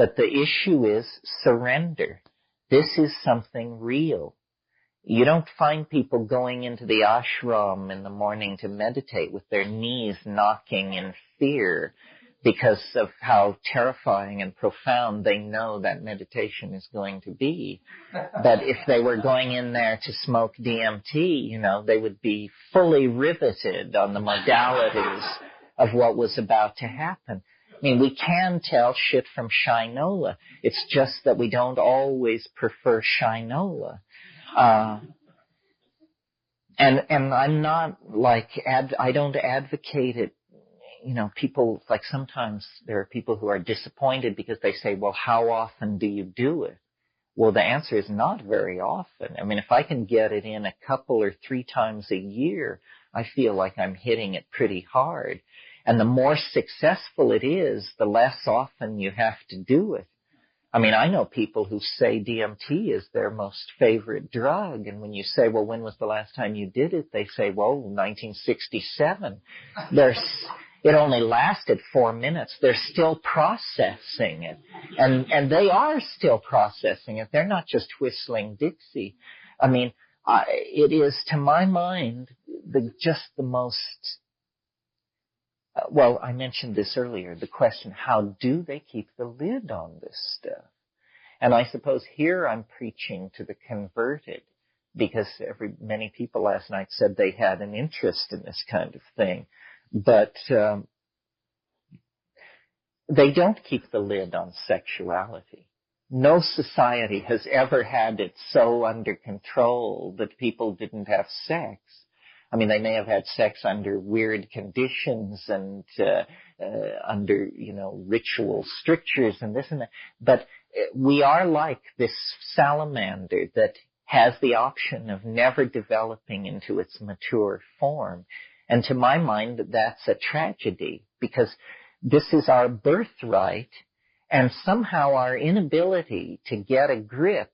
But the issue is surrender. This is something real. You don't find people going into the ashram in the morning to meditate with their knees knocking in fear because of how terrifying and profound they know that meditation is going to be. But if they were going in there to smoke DMT, they would be fully riveted on the modalities of what was about to happen. I mean, we can tell shit from shinola. It's just that we don't always prefer shinola. And I'm not I don't advocate it. People, sometimes there are people who are disappointed because they say, well, how often do you do it? Well, the answer is not very often. I mean, if I can get it in a couple or 3 times a year, I feel like I'm hitting it pretty hard. And the more successful it is, the less often you have to do it. I mean, I know people who say DMT is their most favorite drug. And when you say, well, when was the last time you did it? They say, well, 1967. It only lasted 4 minutes. They're still processing it. And they are still processing it. They're not just whistling Dixie. I mean, it is, to my mind, the most, I mentioned this earlier, the question, how do they keep the lid on this stuff? And I suppose here I'm preaching to the converted, because many people last night said they had an interest in this kind of thing. But they don't keep the lid on sexuality. No society has ever had it so under control that people didn't have sex. I mean, they may have had sex under weird conditions and under, ritual strictures and this and that. But we are like this salamander that has the option of never developing into its mature form. And to my mind, that's a tragedy, because this is our birthright, and somehow our inability to get a grip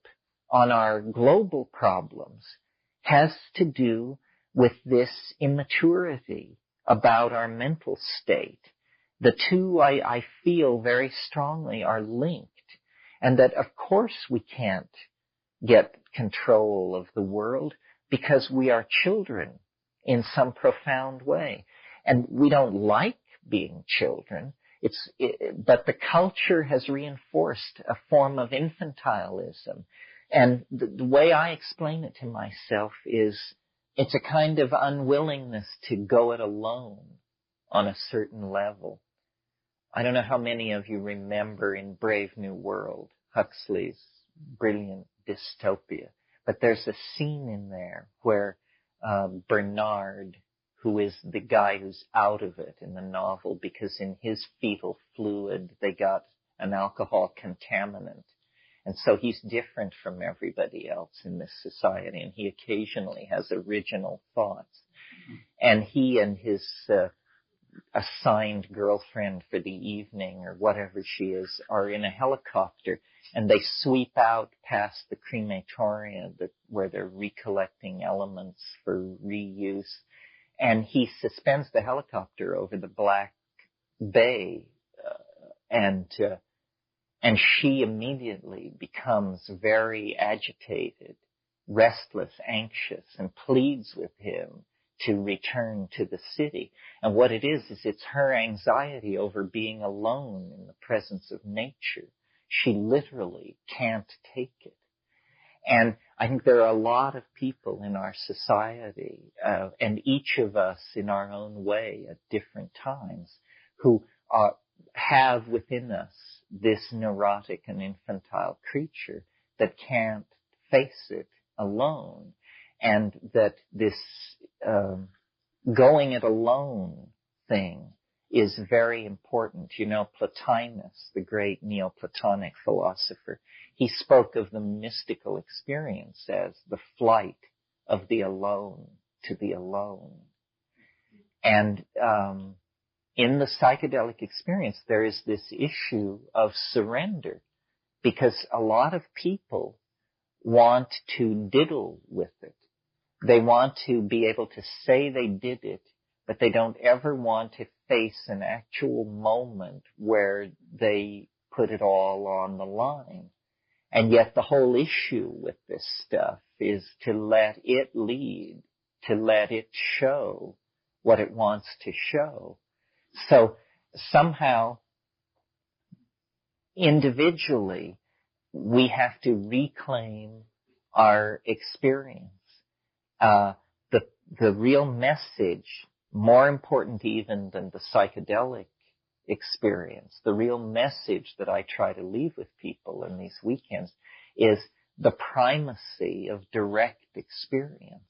on our global problems has to do with this immaturity about our mental state. The two, I feel very strongly, are linked, and that, of course, we can't get control of the world because we are children in some profound way. And we don't like being children. But the culture has reinforced a form of infantilism. And the way I explain it to myself is it's a kind of unwillingness to go it alone on a certain level. I don't know how many of you remember in Brave New World, Huxley's brilliant dystopia, but there's a scene in there where Bernard, who is the guy who's out of it in the novel because in his fetal fluid they got an alcohol contaminant. And so he's different from everybody else in this society, and he occasionally has original thoughts. And he and his assigned girlfriend for the evening, or whatever she is, are in a helicopter, and they sweep out past the crematoria where they're recollecting elements for reuse. And he suspends the helicopter over the Black Bay, and she immediately becomes very agitated, restless, anxious, and pleads with him to return to the city. And what it is it's her anxiety over being alone in the presence of nature. She literally can't take it. And I think there are a lot of people in our society, and each of us in our own way at different times, who have within us this neurotic and infantile creature that can't face it alone. And that this going it alone thing is very important. Plotinus, the great Neoplatonic philosopher, he spoke of the mystical experience as the flight of the alone to the alone. And in the psychedelic experience, there is this issue of surrender, because a lot of people want to diddle with it. They want to be able to say they did it, but they don't ever want to face an actual moment where they put it all on the line. And yet the whole issue with this stuff is to let it lead, to let it show what it wants to show. So somehow, individually, we have to reclaim our experience. The real message, more important even than the psychedelic experience, the real message that I try to leave with people in these weekends is the primacy of direct experience.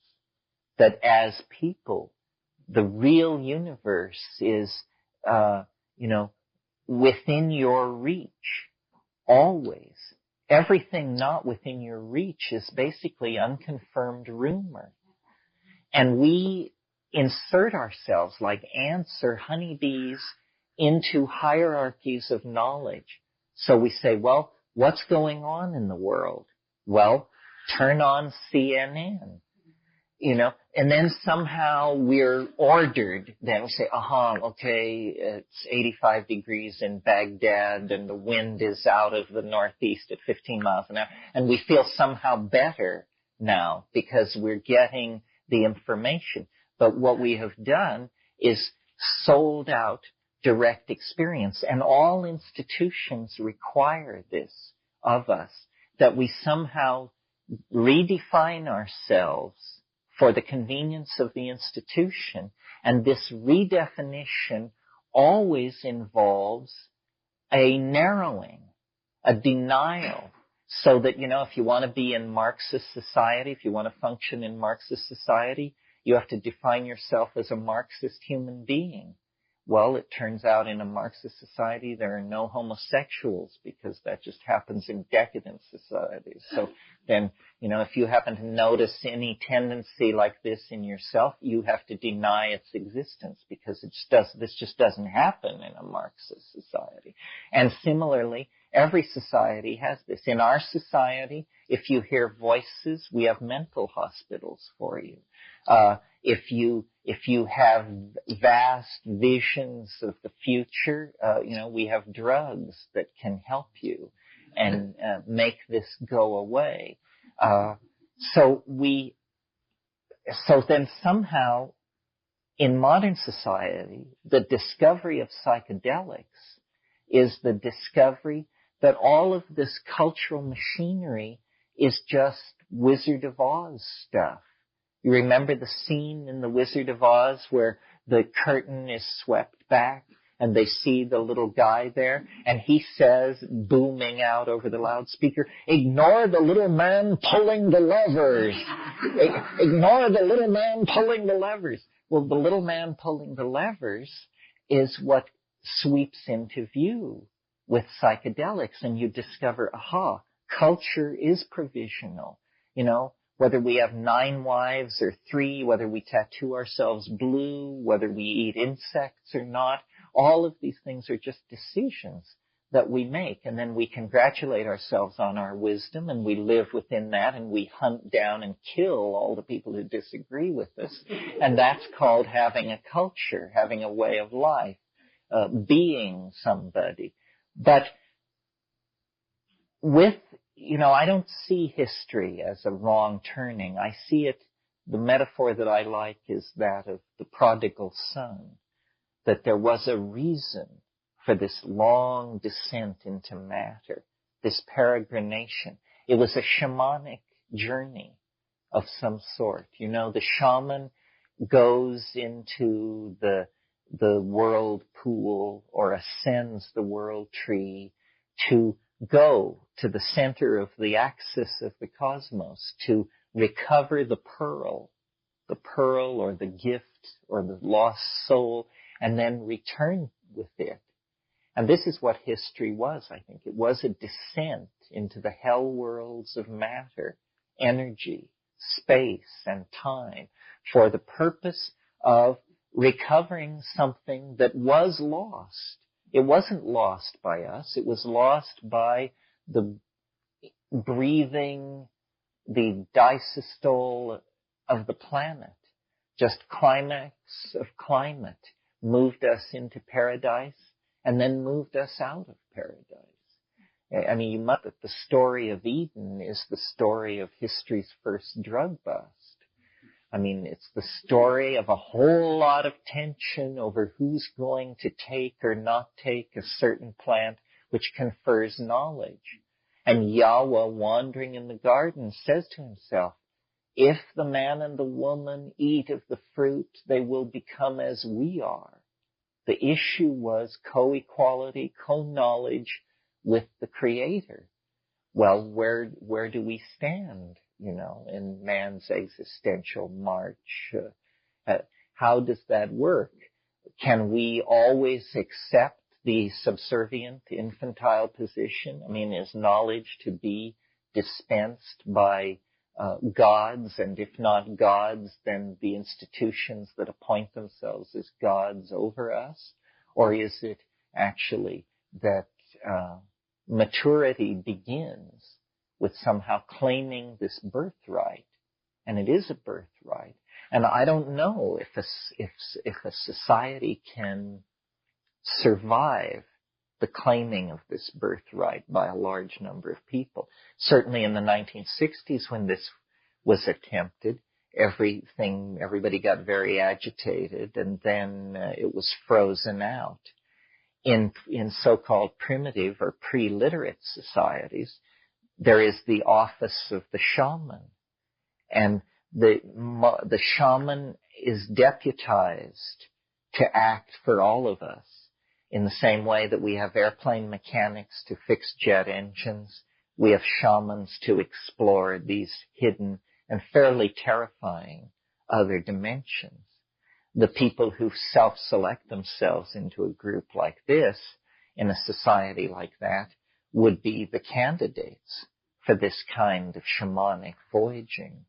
That as people, the real universe is, within your reach, always. Everything not within your reach is basically unconfirmed rumor. And we insert ourselves like ants or honeybees into hierarchies of knowledge. So we say, well, what's going on in the world? Well, turn on CNN, and then somehow we're ordered. Then we say, okay, it's 85 degrees in Baghdad and the wind is out of the northeast at 15 miles an hour. And we feel somehow better now because we're getting the information. But what we have done is sold out direct experience. And all institutions require this of us, that we somehow redefine ourselves for the convenience of the institution. And this redefinition always involves a narrowing, a denial. So that, if you want to be in Marxist society, if you want to function in Marxist society, you have to define yourself as a Marxist human being. Well, it turns out in a Marxist society there are no homosexuals because that just happens in decadent societies. So then, if you happen to notice any tendency like this in yourself, you have to deny its existence because this just doesn't happen in a Marxist society. And similarly, every society has this. In our society, if you hear voices, we have mental hospitals for you. If you have vast visions of the future, we have drugs that can help you and make this go away. So then somehow in modern society, the discovery of psychedelics is the discovery that all of this cultural machinery is just Wizard of Oz stuff. You remember the scene in The Wizard of Oz where the curtain is swept back and they see the little guy there and he says, booming out over the loudspeaker, "Ignore the little man pulling the levers. Ignore the little man pulling the levers." Well, the little man pulling the levers is what sweeps into view with psychedelics, and you discover, culture is provisional. Whether we have 9 wives or 3, whether we tattoo ourselves blue, whether we eat insects or not, all of these things are just decisions that we make. And then we congratulate ourselves on our wisdom, and we live within that, and we hunt down and kill all the people who disagree with us. And that's called having a culture, having a way of life, being somebody. But I don't see history as a wrong turning. I see it, the metaphor that I like is that of the prodigal son, that there was a reason for this long descent into matter, this peregrination. It was a shamanic journey of some sort. The shaman goes into the world pool or ascends the world tree to go to the center of the axis of the cosmos to recover the pearl or the gift or the lost soul, and then return with it. And this is what history was, I think. It was a descent into the hell worlds of matter, energy, space, and time for the purpose of recovering something that was lost. It wasn't lost by us. It was lost by the breathing, the disystole of the planet. Just climax of climate moved us into paradise and then moved us out of paradise. I mean, you must, the story of Eden is the story of history's first drug bust. I mean, it's the story of a whole lot of tension over who's going to take or not take a certain plant which confers knowledge. And Yahweh, wandering in the garden, says to himself, if the man and the woman eat of the fruit, they will become as we are. The issue was co-equality, co-knowledge with the Creator. Well, where do we stand, in man's existential march? How does that work? Can we always accept the subservient, infantile position? I mean, is knowledge to be dispensed by gods, and if not gods, then the institutions that appoint themselves as gods over us? Or is it actually that maturity begins with somehow claiming this birthright? And it is a birthright. And I don't know if a society can survive the claiming of this birthright by a large number of people. Certainly in the 1960s, when this was attempted, everybody got very agitated, and then it was frozen out. In so-called primitive or pre-literate societies, there is the office of the shaman, and the shaman is deputized to act for all of us. In the same way that we have airplane mechanics to fix jet engines, we have shamans to explore these hidden and fairly terrifying other dimensions. The people who self-select themselves into a group like this, in a society like that, would be the candidates for this kind of shamanic voyaging.